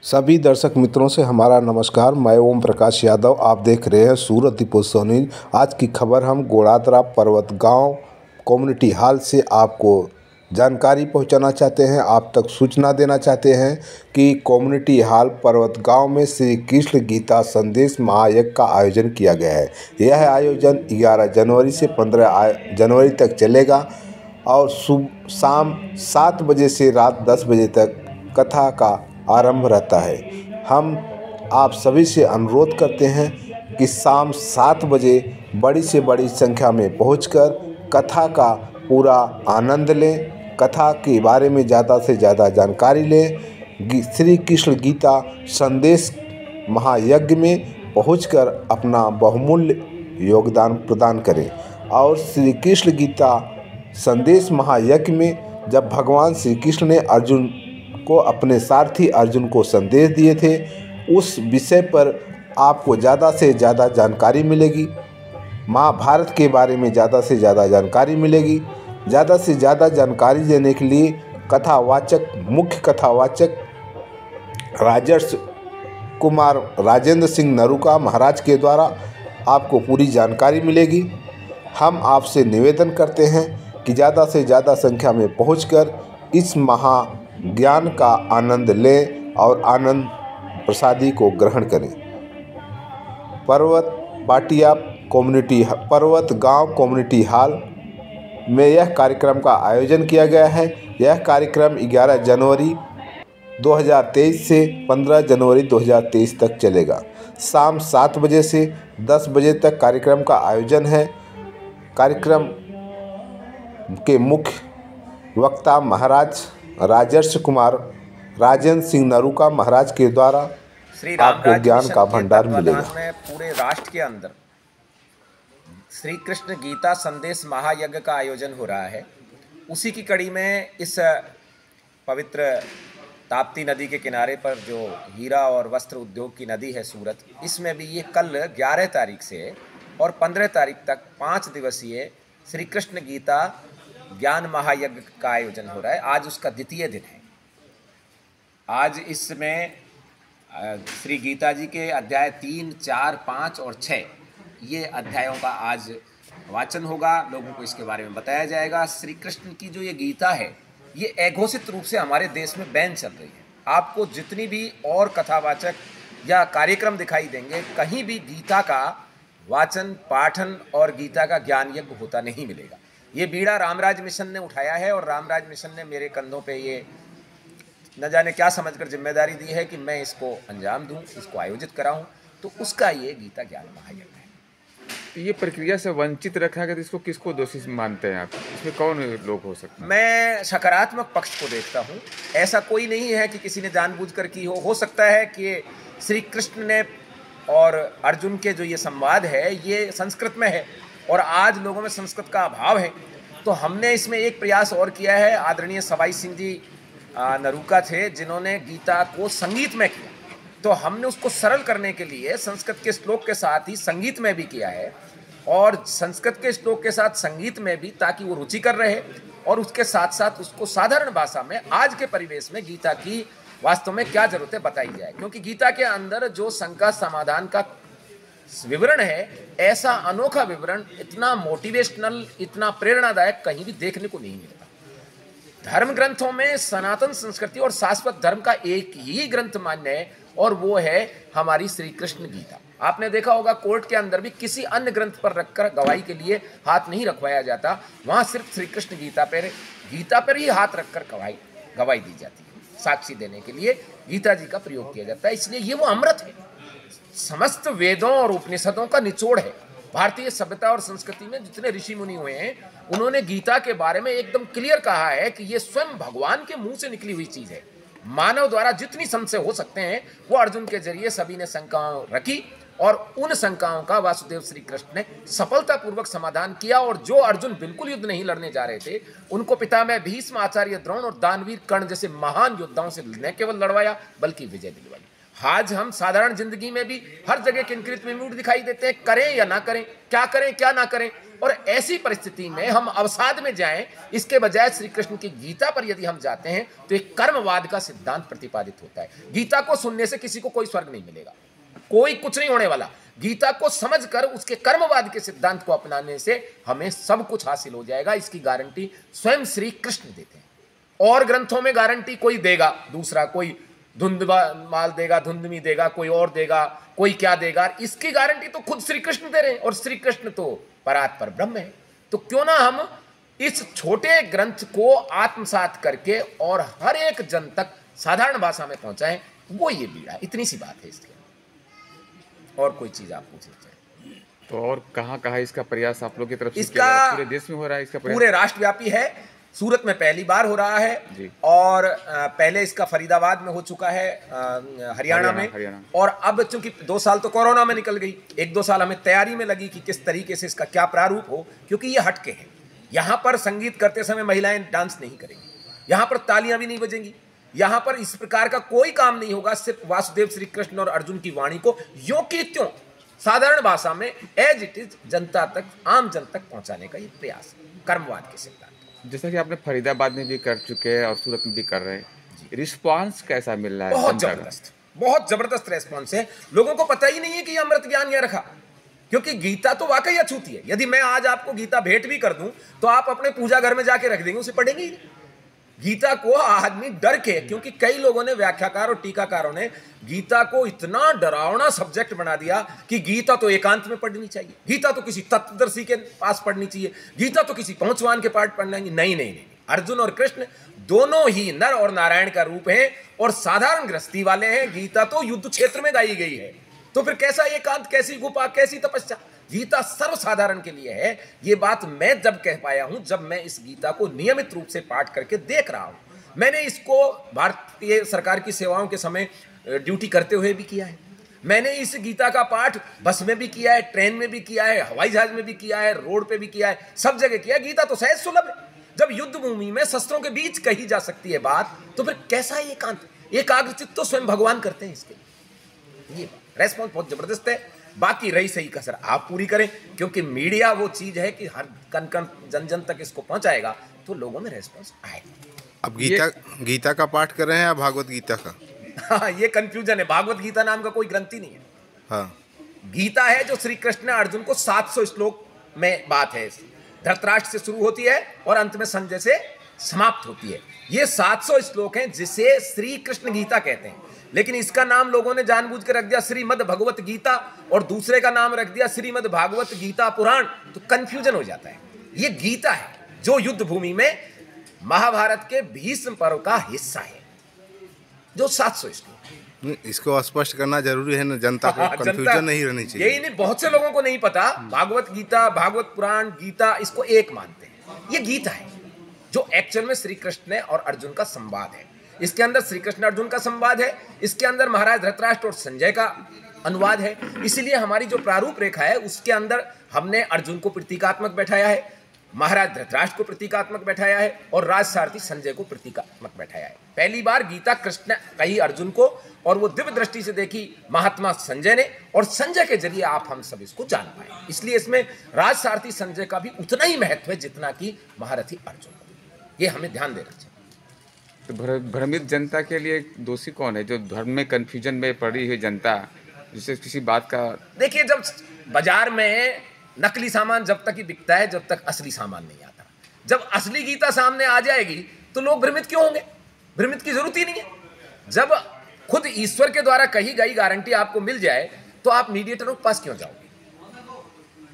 सभी दर्शक मित्रों से हमारा नमस्कार। मैं ओम प्रकाश यादव, आप देख रहे हैं सूरत दीपोत्सव न्यूज। आज की खबर हम गोड़ादरा पर्वत गांव कम्युनिटी हॉल से आपको जानकारी पहुंचाना चाहते हैं, आप तक सूचना देना चाहते हैं कि कम्युनिटी हॉल पर्वत गांव में श्री कृष्ण गीता संदेश महायज्ञ का आयोजन किया गया है। यह आयोजन 11 जनवरी से 15 जनवरी तक चलेगा और शाम 7 बजे से रात 10 बजे तक कथा का आरंभ रहता है। हम आप सभी से अनुरोध करते हैं कि शाम 7 बजे बड़ी से बड़ी संख्या में पहुंचकर कथा का पूरा आनंद लें, कथा के बारे में ज़्यादा से ज़्यादा जानकारी लें। श्री कृष्ण गीता संदेश महायज्ञ में पहुंचकर अपना बहुमूल्य योगदान प्रदान करें। और श्री कृष्ण गीता संदेश महायज्ञ में जब भगवान श्री कृष्ण ने अर्जुन को, अपने सारथी अर्जुन को संदेश दिए थे, उस विषय पर आपको ज़्यादा से ज़्यादा जानकारी मिलेगी। महाभारत के बारे में ज़्यादा से ज़्यादा जानकारी मिलेगी। ज़्यादा से ज़्यादा जानकारी देने के लिए मुख्य कथावाचक राजर्षि कुमार राजेंद्र सिंह नरूका महाराज के द्वारा आपको पूरी जानकारी मिलेगी। हम आपसे निवेदन करते हैं कि ज़्यादा से ज़्यादा संख्या में पहुंचकर इस महाज्ञान का आनंद लें और आनंद प्रसादी को ग्रहण करें। पर्वत गांव कम्युनिटी हॉल में यह कार्यक्रम का आयोजन किया गया है। यह कार्यक्रम 11 जनवरी 2023 से 15 जनवरी 2023 तक चलेगा। शाम 7 बजे से 10 बजे तक कार्यक्रम का आयोजन है। कार्यक्रम के मुख्य वक्ता महाराज राजर्षि कुमार राजेंद्र सिंह नरूका महाराज के द्वारा आपको ज्ञान का भंडार मिलेगा। पूरे राष्ट्र के अंदर श्री कृष्ण गीता संदेश महायज्ञ का आयोजन हो रहा है। उसी की कड़ी में इस पवित्र ताप्ती नदी के किनारे पर जो हीरा और वस्त्र उद्योग की नदी है सूरत, इसमें भी ये कल 11 तारीख से और 15 तारीख तक 5 दिवसीय श्री कृष्ण गीता ज्ञान महायज्ञ का आयोजन हो रहा है। आज उसका द्वितीय दिन है। आज इसमें श्री गीता जी के अध्याय 3, 4, 5 और 6 ये अध्यायों का आज वाचन होगा। लोगों को इसके बारे में बताया जाएगा। श्री कृष्ण की जो ये गीता है, ये अघोषित रूप से हमारे देश में बैन चल रही है। आपको जितनी भी और कथावाचक या कार्यक्रम दिखाई देंगे, कहीं भी गीता का वाचन, पाठन और गीता का ज्ञान यज्ञ होता नहीं मिलेगा। ये बीड़ा रामराज मिशन ने उठाया है और रामराज मिशन ने मेरे कंधों पे ये न जाने क्या समझकर जिम्मेदारी दी है कि मैं इसको अंजाम दूं, इसको आयोजित कराऊं। तो उसका ये गीता ज्ञान महायज्ञ है। तो ये प्रक्रिया से वंचित रखा गया, तो इसको किसको दोषी मानते हैं आप? इसमें कौन लोग हो सकते हैं? मैं सकारात्मक पक्ष को देखता हूँ। ऐसा कोई नहीं है कि किसी ने जानबूझकर की हो सकता है कि श्री कृष्ण ने और अर्जुन के जो ये संवाद है, ये संस्कृत में है और आज लोगों में संस्कृत का अभाव है। तो हमने इसमें एक प्रयास और किया है। आदरणीय सवाई सिंह जी नरूका थे जिन्होंने गीता को संगीत में किया, तो हमने उसको सरल करने के लिए संस्कृत के श्लोक के साथ ही संगीत में भी किया है और संस्कृत के श्लोक के साथ संगीत में भी, ताकि वो रुचिकर रहे और उसके साथ साथ उसको साधारण भाषा में आज के परिवेश में गीता की वास्तव में क्या जरूरत है बताई जाए। क्योंकि गीता के अंदर जो शंका समाधान का विवरण है, ऐसा अनोखा विवरण, इतना मोटिवेशनल, इतना प्रेरणादायक कहीं भी देखने को नहीं मिलता। धर्म ग्रंथों में सनातन संस्कृति और शाश्वत धर्म का एक ही ग्रंथ मान्य है और वो है हमारी श्री कृष्ण गीता। आपने देखा होगा कोर्ट के अंदर भी किसी अन्य ग्रंथ पर रखकर गवाही के लिए हाथ नहीं रखवाया जाता। वहां सिर्फ श्री कृष्ण गीता पर ही हाथ रखकर गवाही दी जाती है। साक्षी देने के लिए गीता जी का प्रयोग किया जाता है। इसलिए ये वो अमृत है, समस्त वेदों और उपनिषदों का निचोड़ है। भारतीय सभ्यता और संस्कृति में जितने ऋषि मुनि हुए हैं, उन्होंने गीता के बारे में एकदम क्लियर कहा है कि ये स्वयं भगवान के मुंह से निकली हुई चीज है। मानव द्वारा जितनी संशय हो सकते हैं वो अर्जुन के जरिए सभी ने शंकाएं रखी और उन शंकाओं का वासुदेव श्री कृष्ण ने सफलतापूर्वक समाधान किया। और जो अर्जुन बिल्कुल युद्ध नहीं लड़ने जा रहे थे, उनको पितामह भीष्म, आचार्य द्रोण और दानवीर कर्ण जैसे महान योद्धाओं से न केवल लड़वाया बल्कि विजय दिलवाई। आज हम साधारण जिंदगी में भी हर जगह किंक्रित विमूढ़ दिखाई देते हैं। करें या ना करें, क्या करें क्या ना करें, और ऐसी परिस्थिति में हम अवसाद में जाएं, इसके बजाय श्री कृष्ण की गीता पर यदि हम जाते हैं तो एक कर्मवाद का सिद्धांत प्रतिपादित होता है। गीता को सुनने से किसी को कोई स्वर्ग नहीं मिलेगा, कोई कुछ नहीं होने वाला। गीता को समझकर उसके कर्मवाद के सिद्धांत को अपनाने से हमें सब कुछ हासिल हो जाएगा। इसकी गारंटी स्वयं श्री कृष्ण देते हैं। और ग्रंथों में गारंटी कोई देगा, दूसरा कोई धुंधमाल देगा, धुंधमी देगा, कोई और देगा, कोई क्या देगा। इसकी गारंटी तो खुद श्री कृष्ण दे रहे हैं, और श्री कृष्ण तो परात्पर ब्रह्म है। तो क्यों ना हम इस छोटे ग्रंथ को आत्मसात करके और हर एक जन तक साधारण भाषा में पहुंचाएं। वो ये भी है, इतनी सी बात है इसके। और कोई चीज आप पूछ लीजिए। तो और कहाँ इसका प्रयास आप लोग की तरफ से इसका किया जा रहा है? पूरे देश में हो रहा है इसका प्रयास? पूरे राष्ट्रव्यापी है। सूरत में पहली बार हो रहा है जी। और पहले इसका फरीदाबाद में हो चुका है, हरियाणा में। और अब चूंकि 2 साल तो कोरोना में निकल गई, 1-2 साल हमें तैयारी में लगी कि किस तरीके से इसका क्या प्रारूप हो, क्योंकि ये हटके है। यहाँ पर संगीत करते समय महिलाएं डांस नहीं करेंगी, यहाँ पर तालियां भी नहीं बजेंगी, यहाँ पर इस प्रकार का कोई काम नहीं होगा। सिर्फ वासुदेव श्री कृष्ण और अर्जुन की वाणी को यों की त्यों साधारण भाषा में एज इट इज जनता तक, आम जन तक पहुंचाने का ये प्रयास है, कर्मवाद के सिद्धांत। जैसा कि आपने फरीदाबाद में भी कर चुके हैं और सूरत में भी कर रहे हैं, रिस्पांस कैसा मिल रहा है? बहुत जबरदस्त, बहुत जबरदस्त रेस्पॉन्स है। लोगों को पता ही नहीं है कि ये अमृत ज्ञान यहाँ रखा, क्योंकि गीता तो वाकई अछूती है। यदि मैं आज आपको गीता भेंट भी कर दूं तो आप अपने पूजा घर में जाके रख देंगे, उसे पढ़ेंगे ही नहीं। गीता को आदमी डर के, क्योंकि कई लोगों ने, व्याख्याकार और टीकाकारों ने गीता को इतना डरावना सब्जेक्ट बना दिया कि गीता तो एकांत में पढ़नी चाहिए, गीता तो किसी तत्वदर्शी के पास पढ़नी चाहिए, गीता तो किसी पहुंचवान के पास पढ़ना चाहिए। नहीं, अर्जुन और कृष्ण दोनों ही नर और नारायण का रूप हैं और साधारण गृहस्थी वाले हैं। गीता तो युद्ध क्षेत्र में गाई गई है, तो फिर कैसा एकांत, कैसी गुफा, कैसी तपस्या? गीता सर्वसाधारण के लिए है। ये बात मैं जब कह पाया हूं, जब मैं इस गीता को नियमित रूप से पाठ करके देख रहा हूं। मैंने इसको भारतीय सरकार की सेवाओं के समय ड्यूटी करते हुए भी किया है। मैंने इस गीता का पाठ बस में भी किया है, ट्रेन में भी किया है, हवाई जहाज में भी किया है, रोड पे भी किया है, सब जगह किया है। गीता तो सहज सुलभ है। जब युद्ध भूमि में शस्त्रों के बीच कही जा सकती है बात, तो फिर कैसा एकांत, एकाग्रचित्त तो स्वयं भगवान करते हैं इसके। ये रेस्पॉन्स बहुत जबरदस्त है। बाकी रही सही कसर आप पूरी करें, क्योंकि मीडिया वो चीज है कि हर कण कण जन जन तक इसको पहुंचाएगा तो लोगों में रेस्पॉन्स आएगा। अब गीता का पाठ कर रहे हैं या भागवत गीता का? हाँ, ये कंफ्यूजन है। भागवत गीता नाम का कोई ग्रंथ ही नहीं है। हाँ, गीता है जो श्री कृष्ण ने अर्जुन को 700 श्लोक में बात है। धृतराष्ट्र से शुरू होती है और अंत में संजय से समाप्त होती है। ये 700 श्लोक हैं जिसे श्री कृष्ण गीता कहते हैं। लेकिन इसका नाम लोगों ने जानबूझ के रख दिया श्रीमद् भगवत गीता, और दूसरे का नाम रख दिया श्रीमद् भागवत गीता पुराण, तो कंफ्यूजन हो जाता है। ये गीता है जो युद्ध भूमि में महाभारत के भीष्म पर्व का हिस्सा है, जो 700 श्लोक। इसको स्पष्ट करना जरूरी है ना, जनता को कंफ्यूजन नहीं रहनी चाहिए। यही नहीं, बहुत से लोगों को नहीं पता। भागवत गीता, भागवत पुराण, गीता, इसको एक मानते हैं। ये गीता है जो एक्चुअल में श्री कृष्ण ने और अर्जुन का संवाद है। इसके अंदर श्री कृष्ण अर्जुन का संवाद है, इसके अंदर महाराज धृतराष्ट्र और संजय का अनुवाद है। इसीलिए हमारी जो प्रारूप रेखा है उसके अंदर हमने अर्जुन को प्रतीकात्मक बैठाया है, महाराज धृतराष्ट्र को प्रतीकात्मक बैठाया है, और राज सारथी संजय को प्रतीकात्मक बैठाया है। पहली बार गीता कृष्ण कही अर्जुन को, और वो दिव्य दृष्टि से देखी महात्मा संजय ने, और संजय के जरिए आप हम सब इसको जान पाए। इसलिए इसमें राज सारथी संजय का भी उतना ही महत्व है जितना कि महारथी अर्जुन। ये हमें ध्यान देना चाहिए। तो भ्रमित जनता के लिए दोषी कौन है? जो धर्म में कंफ्यूजन में पड़ी हुई जनता, जिसे किसी बात का, देखिए, जब बाजार में नकली सामान जब तक ही बिकता है जब तक असली सामान नहीं आता। जब असली गीता सामने आ जाएगी तो लोग भ्रमित क्यों होंगे? भ्रमित की जरूरत ही नहीं है। जब खुद ईश्वर के द्वारा कही गई गारंटी आपको मिल जाए तो आप मीडिएटरों के पास क्यों जाओगे?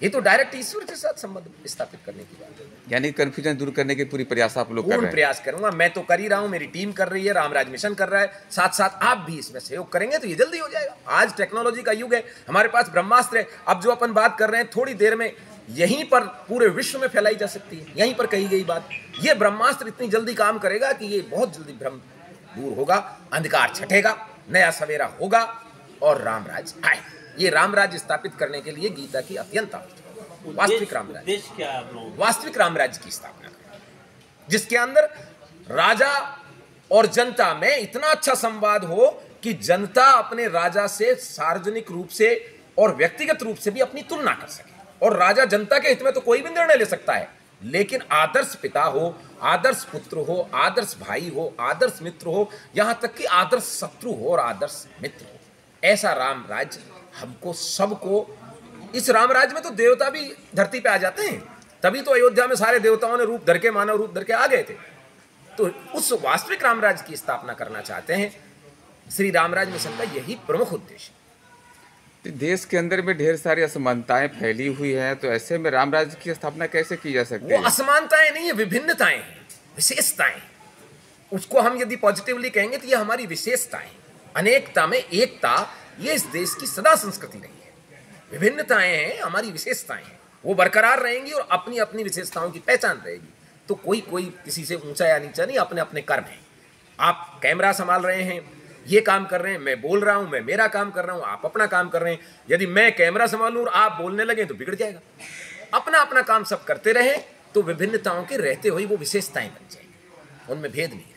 ये तो डायरेक्ट ईश्वर के साथ संबंध स्थापित करने की बात है। यानी कंफ्यूजन दूर करने के पूरी प्रयास आप लोग कर रहे पूर्ण हैं। प्रयास करूंगा, मैं तो कर ही रहा हूं, मेरी टीम कर रही है, रामराज मिशन कर रहा है, साथ साथ आप भी इसमें सहयोग करेंगे तो ये जल्दी हो जाएगा। आज टेक्नोलॉजी का युग है, हमारे पास ब्रह्मास्त्र है। अब जो अपन बात कर रहे हैं थोड़ी देर में यहीं पर पूरे विश्व में फैलाई जा सकती है, यहीं पर कही गई बात। ये ब्रह्मास्त्र इतनी जल्दी काम करेगा कि ये बहुत जल्दी भ्रम दूर होगा, अंधकार छटेगा, नया सवेरा होगा और रामराज आए। ये रामराज स्थापित करने के लिए गीता की अत्यंत आवश्यकता, वास्तविक रामराज, देश क्या है आप लोगों का? वास्तविक रामराज की स्थापना करें, जिसके अंदर राजा और जनता में इतना अच्छा संवाद हो कि जनता अपने राजा से सार्वजनिक रूप से और व्यक्तिगत रूप से भी अपनी तुलना कर सके। और राजा जनता के हित में तो कोई भी निर्णय ले सकता है, लेकिन आदर्श पिता हो, आदर्श पुत्र हो, आदर्श भाई हो, आदर्श मित्र हो, यहां तक कि आदर्श शत्रु हो और आदर्श मित्र हो, ऐसा राम राज्य हमको सबको। इस राम राज्य में तो देवता भी धरती पे आ जाते हैं, तभी तो अयोध्या में सारे देवताओं ने रूप धर के, मानव रूप धर के आ गए थे। तो उस वास्तविक राम राज्य की स्थापना करना चाहते हैं। श्री रामराज मिशन का यही प्रमुख उद्देश्य। देश के अंदर में ढेर सारी असमानताएं फैली हुई हैं, तो ऐसे में राम राज्य की स्थापना कैसे की जा सकती है? वो असमानताएं नहीं है, विभिन्नताएं हैं, विशेषताएं। उसको हम यदि पॉजिटिवली कहेंगे तो ये हमारी विशेषताएं। अनेकता में एकता, ये इस देश की सदा संस्कृति रही है। विभिन्नताएं हैं, हमारी विशेषताएं हैं, वो बरकरार रहेंगी और अपनी अपनी विशेषताओं की पहचान रहेगी। तो कोई किसी से ऊंचा या नीचा नहीं, अपने अपने कर्म हैं। आप कैमरा संभाल रहे हैं, ये काम कर रहे हैं, मैं बोल रहा हूं, मैं मेरा काम कर रहा हूं, आप अपना काम कर रहे हैं। यदि मैं कैमरा संभालूं और आप बोलने लगे तो बिगड़ जाएगा। अपना अपना काम सब करते रहें तो विभिन्नताओं के रहते हुए वो विशेषताएं बन जाएंगी, उनमें भेद नहीं है।